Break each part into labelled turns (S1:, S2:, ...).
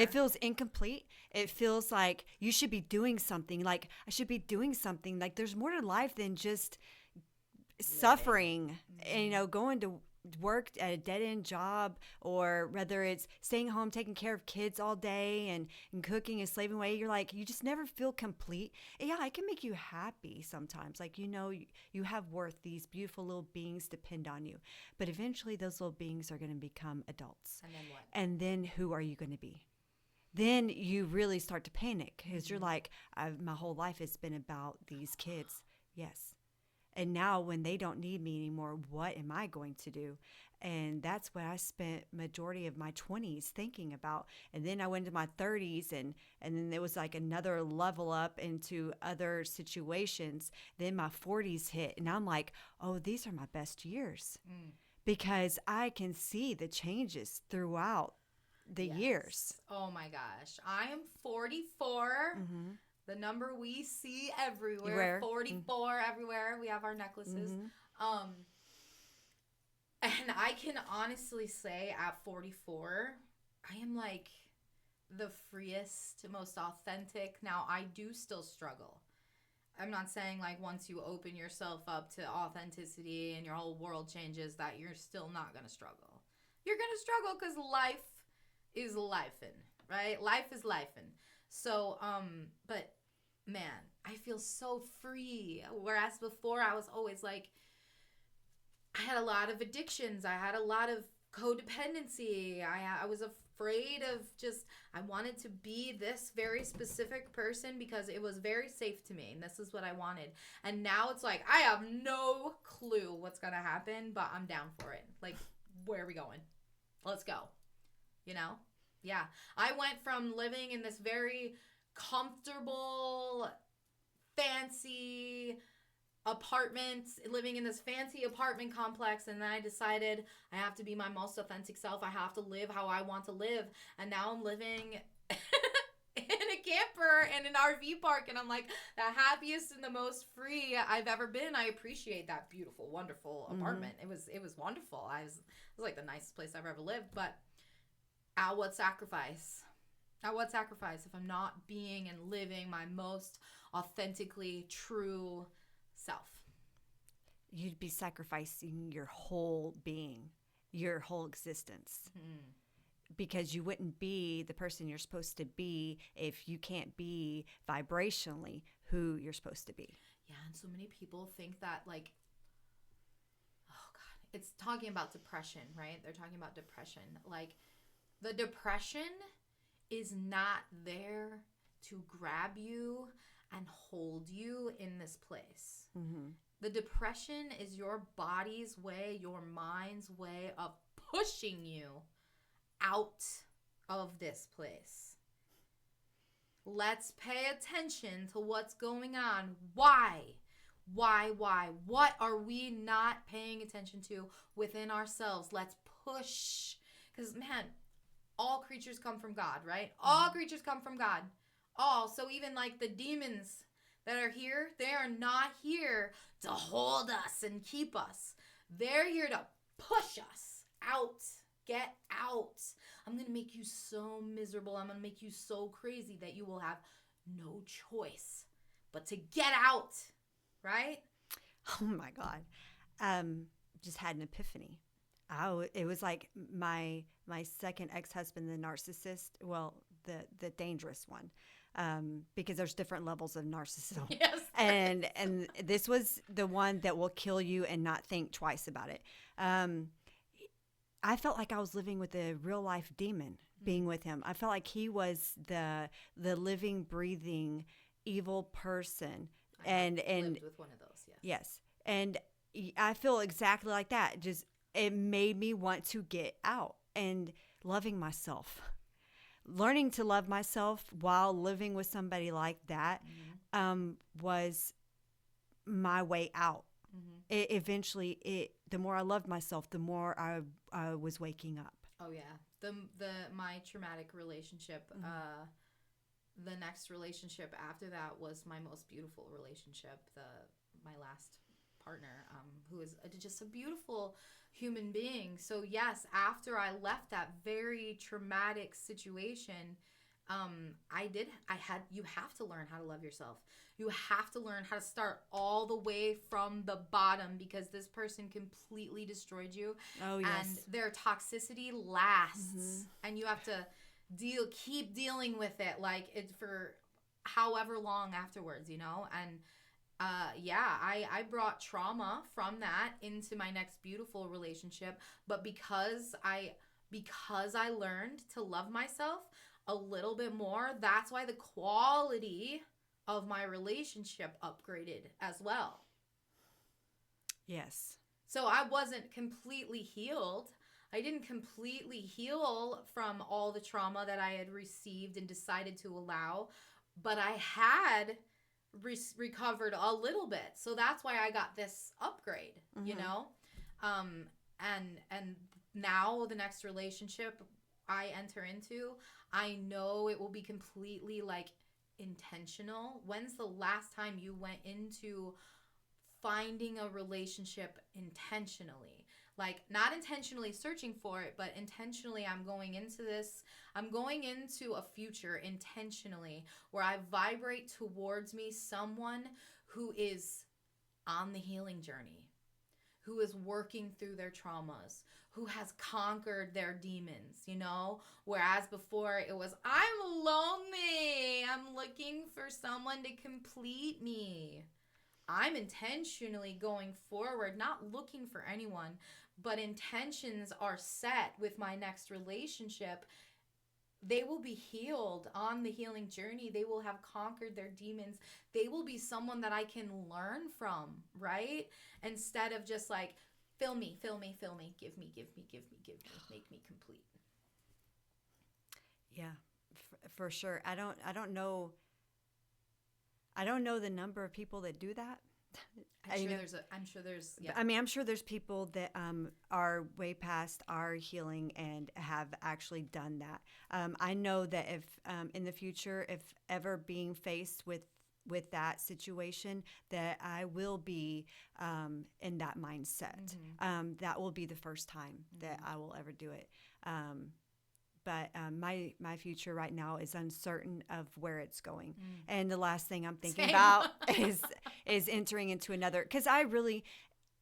S1: It feels incomplete. It feels like you should be doing something. Like I should be doing something. Like there's more to life than just suffering. And, going to work at a dead end job, or whether it's staying home taking care of kids all day and cooking and slaving away. You're like, you just never feel complete. And yeah, it can make you happy sometimes, like you have worth. These beautiful little beings depend on you, but eventually those little beings are going to become adults,
S2: and then what?
S1: and then who are you going to be? Then you really start to panic because you're like, my whole life has been about these kids. Yes. And now when they don't need me anymore, what am I going to do? And that's what I spent majority of my 20s thinking about. And then I went into my 30s, and then there was like another level up into other situations. Then my 40s hit, and I'm like, oh, these are my best years because I can see the changes throughout the years.
S2: Oh my gosh. I am 44. The number we see everywhere. 44 everywhere. We have our necklaces. And I can honestly say at 44, I am like the freest, most authentic. Now, I do still struggle. I'm not saying like once you open yourself up to authenticity and your whole world changes that you're still not going to struggle. You're going to struggle because life is lifing, right? Life is lifing. So, but man, I feel so free. Whereas before I was always like, I had a lot of addictions. I had a lot of codependency. I was afraid of I wanted to be this very specific person because it was very safe to me and this is what I wanted. And now it's like, I have no clue what's going to happen, but I'm down for it. Like, where are we going? Let's go. Yeah. I went from living in this very comfortable, fancy apartment, living in this fancy apartment complex, and then I decided I have to be my most authentic self. I have to live how I want to live. And now I'm living in a camper and an RV park, and I'm like the happiest and the most free I've ever been. I appreciate that beautiful, wonderful apartment. It was wonderful. It was like the nicest place I've ever lived, but at what sacrifice? At what sacrifice if I'm not being and living my most authentically true self?
S1: You'd be sacrificing your whole being, your whole existence. Because you wouldn't be the person you're supposed to be if you can't be vibrationally who you're supposed to be.
S2: Yeah, and so many people think that, like, oh God, it's talking about depression, right? They're talking about depression. Like, the depression is not there to grab you and hold you in this place. The depression is your body's way, your mind's way of pushing you out of this place. Let's pay attention to what's going on. Why? What are we not paying attention to within ourselves? Let's push. Because, man, all creatures come from God, right? All creatures come from God. All. So even like the demons that are here, they are not here to hold us and keep us. They're here to push us out. Get out. I'm going to make you so miserable. I'm going to make you so crazy that you will have no choice but to get out. Right?
S1: Oh my God. Just had an epiphany. It was like my second ex-husband, the narcissist, well, the dangerous one, because there's different levels of narcissism.
S2: Yes.
S1: And this was the one that will kill you and not think twice about it. I felt like I was living with a real life demon being with him. I felt like he was the living, breathing, evil person. And
S2: lived with one of those, yes.
S1: Yes. And I feel exactly like that. Just it made me want to get out and loving myself. Learning to love myself while living with somebody like that was my way out. Eventually, the more I loved myself, the more I was waking up.
S2: Oh yeah, my traumatic relationship. The next relationship after that was my most beautiful relationship. My last partner, who is just a beautiful human being. So yes, after I left that very traumatic situation, you have to learn how to love yourself. You have to learn how to start all the way from the bottom, because this person completely destroyed you.
S1: Oh, yes.
S2: And their toxicity lasts, and you have to keep dealing with it, like it for however long afterwards, and I brought trauma from that into my next beautiful relationship. But because I learned to love myself a little bit more, that's why the quality of my relationship upgraded as well.
S1: Yes.
S2: So I wasn't completely healed. I didn't completely heal from all the trauma that I had received and decided to allow, but I had recovered a little bit. So that's why I got this upgrade, and now the next relationship I enter into, I know it will be completely like intentional. When's the last time you went into finding a relationship intentionally? Like, not intentionally searching for it, but intentionally, I'm going into a future intentionally where I vibrate towards me someone who is on the healing journey, who is working through their traumas, who has conquered their demons, whereas before it was, I'm lonely, I'm looking for someone to complete me. I'm intentionally going forward, not looking for anyone, but intentions are set with my next relationship. They will be healed on the healing journey. They will have conquered their demons. They will be someone that I can learn from, right? Instead of just like, fill me, give me, make me complete.
S1: Yeah, for sure. I don't know the number of people that do that.
S2: I'm sure there's. Yeah.
S1: I mean, I'm sure there's people that are way past our healing and have actually done that. I know that if in the future, if ever being faced with that situation, that I will be in that mindset. That will be the first time that I will ever do it. But my future right now is uncertain of where it's going. And the last thing I'm thinking about is entering into another, because I really,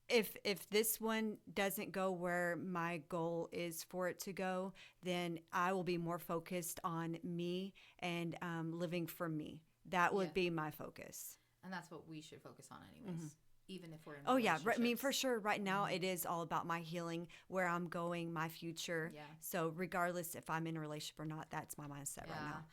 S1: if this one doesn't go where my goal is for it to go, then I will be more focused on me and living for me. That would be my focus.
S2: And that's what we should focus on anyways. Even if we're in
S1: I mean, for sure, right now it is all about my healing, where I'm going, my future. So regardless if I'm in a relationship or not, that's my mindset right now.